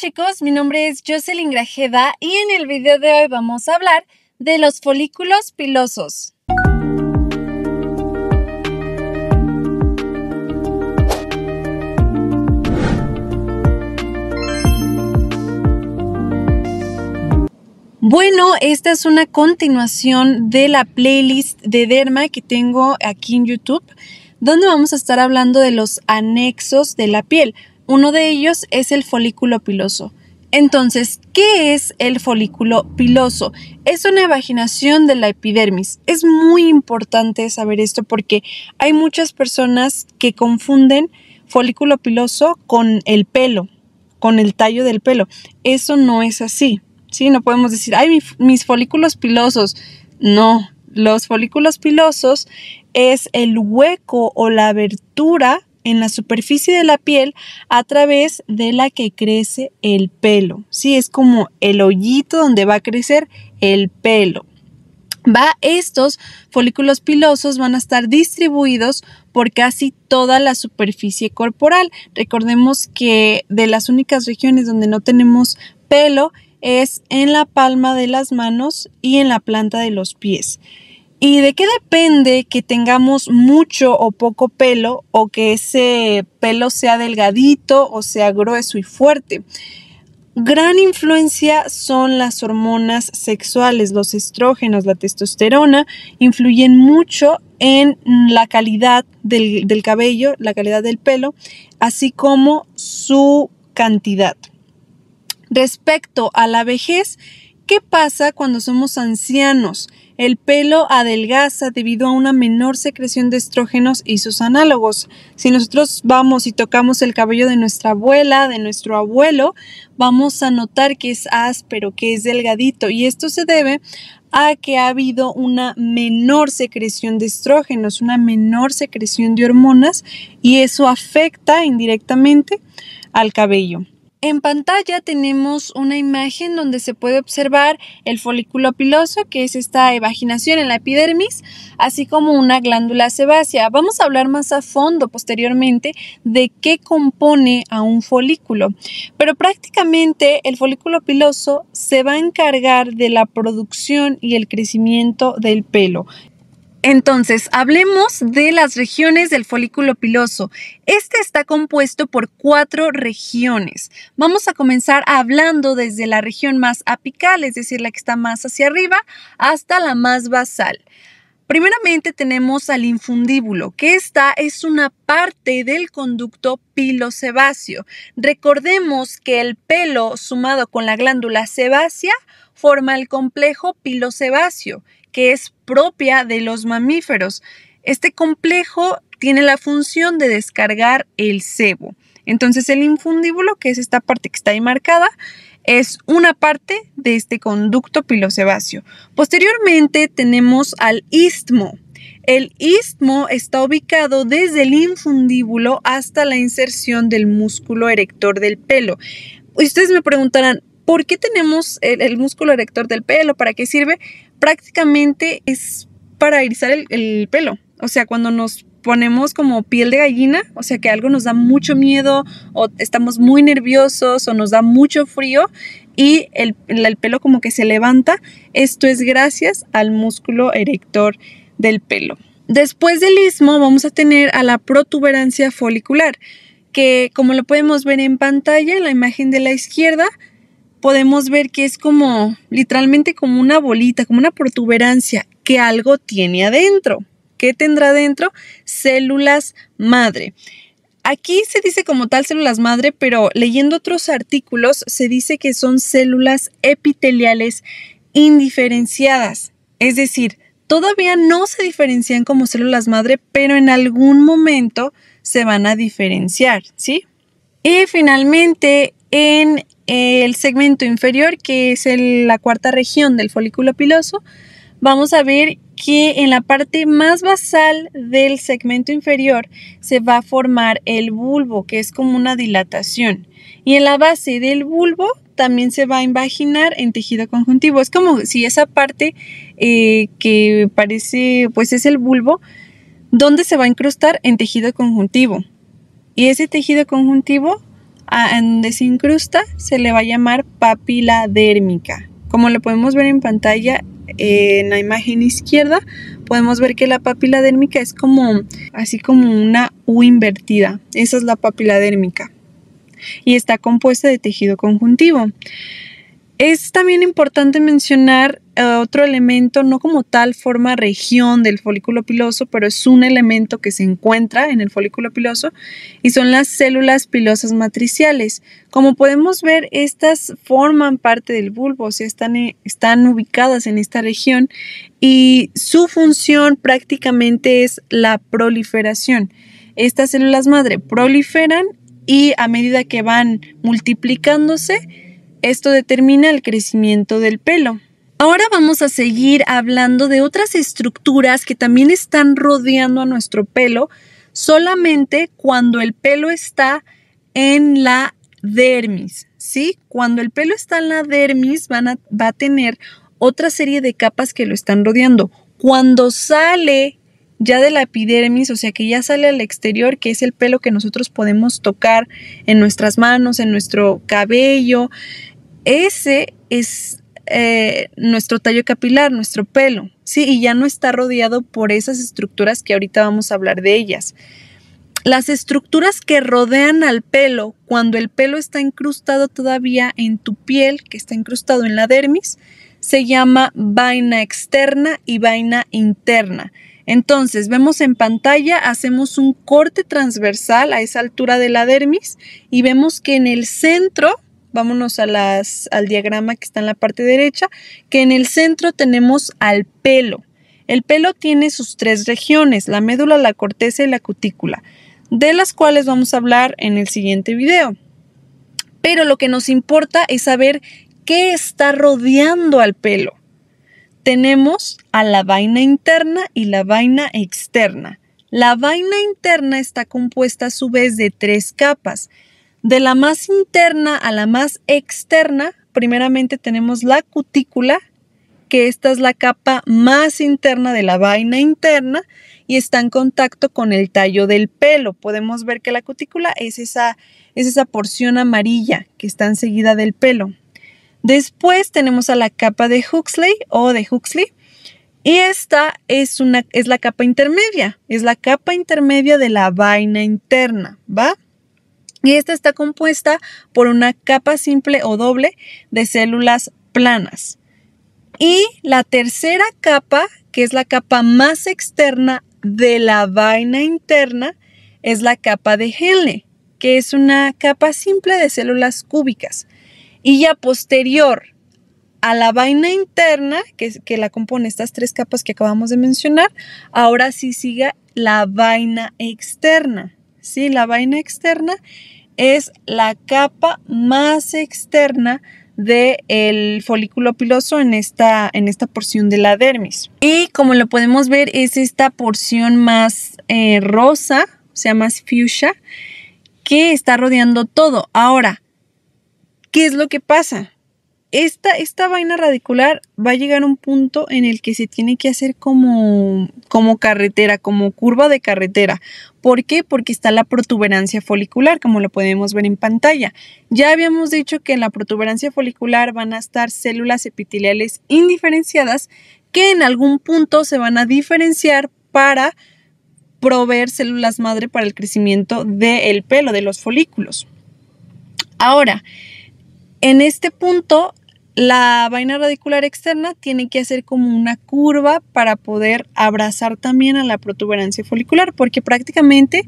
chicos, mi nombre es Jocelyn Grajeda y en el video de hoy vamos a hablar de los folículos pilosos. Bueno, esta es una continuación de la playlist de derma que tengo aquí en YouTube, donde vamos a estar hablando de los anexos de la piel. Uno de ellos es el folículo piloso. Entonces, ¿qué es el folículo piloso? Es una evaginación de la epidermis. Es muy importante saber esto porque hay muchas personas que confunden folículo piloso con el pelo, con el tallo del pelo. Eso no es así. Sí, no podemos decir, ay, mis folículos pilosos. No, los folículos pilosos es el hueco o la abertura en la superficie de la piel a través de la que crece el pelo. Sí, es como el hoyito donde va a crecer el pelo. Estos folículos pilosos van a estar distribuidos por casi toda la superficie corporal. Recordemos que de las únicas regiones donde no tenemos pelo es en la palma de las manos y en la planta de los pies. ¿Y de qué depende que tengamos mucho o poco pelo o que ese pelo sea delgadito o sea grueso y fuerte? Gran influencia son las hormonas sexuales, los estrógenos, la testosterona, influyen mucho en la calidad del cabello, la calidad del pelo, así como su cantidad. Respecto a la vejez, ¿qué pasa cuando somos ancianos? El pelo adelgaza debido a una menor secreción de estrógenos y sus análogos. Si nosotros vamos y tocamos el cabello de nuestra abuela, de nuestro abuelo, vamos a notar que es áspero, que es delgadito, y esto se debe a que ha habido una menor secreción de estrógenos, una menor secreción de hormonas, y eso afecta indirectamente al cabello. En pantalla tenemos una imagen donde se puede observar el folículo piloso, que es esta evaginación en la epidermis, así como una glándula sebácea. Vamos a hablar más a fondo posteriormente de qué compone a un folículo, pero prácticamente el folículo piloso se va a encargar de la producción y el crecimiento del pelo. Entonces, hablemos de las regiones del folículo piloso. Este está compuesto por 4 regiones. Vamos a comenzar hablando desde la región más apical, es decir, la que está más hacia arriba, hasta la más basal. Primeramente tenemos al infundíbulo, que esta es una parte del conducto pilosebáceo. Recordemos que el pelo sumado con la glándula sebácea forma el complejo pilosebáceo, que es propia de los mamíferos. Este complejo tiene la función de descargar el sebo. Entonces el infundíbulo, que es esta parte que está ahí marcada, es una parte de este conducto pilosebáceo. Posteriormente tenemos al istmo. El istmo está ubicado desde el infundíbulo hasta la inserción del músculo erector del pelo. Ustedes me preguntarán, ¿por qué tenemos el músculo erector del pelo? ¿Para qué sirve? Prácticamente es para erizar el pelo. O sea, cuando nos ponemos como piel de gallina, o sea que algo nos da mucho miedo o estamos muy nerviosos o nos da mucho frío y el pelo como que se levanta, esto es gracias al músculo erector del pelo. Después del istmo vamos a tener a la protuberancia folicular, que como lo podemos ver en pantalla, en la imagen de la izquierda, podemos ver que es como literalmente como una bolita, como una protuberancia que algo tiene adentro. ¿Qué tendrá adentro? Células madre. Aquí se dice como tal células madre, pero leyendo otros artículos se dice que son células epiteliales indiferenciadas. Es decir, todavía no se diferencian como células madre, pero en algún momento se van a diferenciar, ¿sí? Y finalmente en el segmento inferior, que es la 4ª región del folículo piloso, vamos a ver que en la parte más basal del segmento inferior se va a formar el bulbo, que es como una dilatación. Y en la base del bulbo también se va a invaginar en tejido conjuntivo. Es como si esa parte que parece, pues es el bulbo, donde se va a incrustar en tejido conjuntivo. Y ese tejido conjuntivo a donde se incrusta se le va a llamar papila dérmica. Como lo podemos ver en pantalla, en la imagen izquierda, podemos ver que la papila dérmica es así como una U invertida. Esa es la papila dérmica. Y está compuesta de tejido conjuntivo. Es también importante mencionar otro elemento, no como tal forma región del folículo piloso, pero es un elemento que se encuentra en el folículo piloso y son las células pilosas matriciales. Como podemos ver, estas forman parte del bulbo, o sea, están ubicadas en esta región y su función prácticamente es la proliferación. Estas células madre proliferan y a medida que van multiplicándose, esto determina el crecimiento del pelo. Ahora vamos a seguir hablando de otras estructuras que también están rodeando a nuestro pelo, solamente cuando el pelo está en la dermis, ¿sí? Cuando el pelo está en la dermis va a tener otra serie de capas que lo están rodeando. Cuando sale ya de la epidermis, o sea que ya sale al exterior, que es el pelo que nosotros podemos tocar en nuestras manos, en nuestro cabello, ese es nuestro tallo capilar, nuestro pelo, ¿sí? Y ya no está rodeado por esas estructuras que ahorita vamos a hablar de ellas. Las estructuras que rodean al pelo, cuando el pelo está incrustado todavía en tu piel, que está incrustado en la dermis, se llama vaina externa y vaina interna. Entonces, vemos en pantalla, hacemos un corte transversal a esa altura de la dermis y vemos que en el centro, vámonos al diagrama que está en la parte derecha, que en el centro tenemos al pelo. El pelo tiene sus tres regiones, la médula, la corteza y la cutícula, de las cuales vamos a hablar en el siguiente video. Pero lo que nos importa es saber qué está rodeando al pelo. Tenemos a la vaina interna y la vaina externa. La vaina interna está compuesta a su vez de tres capas. De la más interna a la más externa, primeramente tenemos la cutícula, que esta es la capa más interna de la vaina interna y está en contacto con el tallo del pelo. Podemos ver que la cutícula es esa porción amarilla que está enseguida del pelo. Después tenemos a la capa de Huxley y esta es la capa intermedia, es la capa intermedia de la vaina interna, ¿va? Y esta está compuesta por una capa simple o doble de células planas. Y la tercera capa, que es la capa más externa de la vaina interna, es la capa de Henle, que es una capa simple de células cúbicas. Y ya posterior a la vaina interna, que la compone estas tres capas que acabamos de mencionar, ahora sí sigue la vaina externa. ¿Sí? La vaina externa es la capa más externa del folículo piloso en esta porción de la dermis. Y como lo podemos ver, es esta porción más rosa, o sea, más fuchsia, que está rodeando todo. Ahora, ¿qué es lo que pasa? Esta vaina radicular va a llegar a un punto en el que se tiene que hacer como carretera, como curva de carretera. ¿Por qué? Porque está la protuberancia folicular, como lo podemos ver en pantalla. Ya habíamos dicho que en la protuberancia folicular van a estar células epiteliales indiferenciadas que en algún punto se van a diferenciar para proveer células madre para el crecimiento del pelo, de los folículos. Ahora, en este punto, la vaina radicular externa tiene que hacer como una curva para poder abrazar también a la protuberancia folicular, porque prácticamente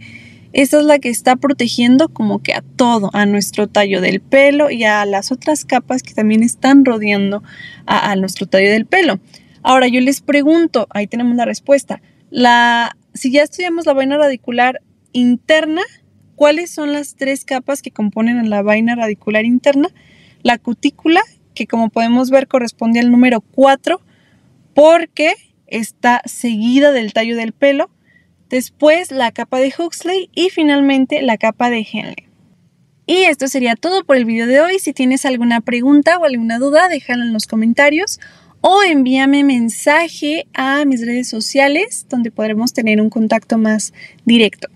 esta es la que está protegiendo como que a todo, a nuestro tallo del pelo y a las otras capas que también están rodeando a nuestro tallo del pelo. Ahora yo les pregunto, ahí tenemos la respuesta, si ya estudiamos la vaina radicular interna, ¿cuáles son las tres capas que componen a la vaina radicular interna? La cutícula, que como podemos ver corresponde al número 4 porque está seguida del tallo del pelo. Después la capa de Huxley y finalmente la capa de Henle. Y esto sería todo por el video de hoy. Si tienes alguna pregunta o alguna duda, déjala en los comentarios o envíame mensaje a mis redes sociales donde podremos tener un contacto más directo.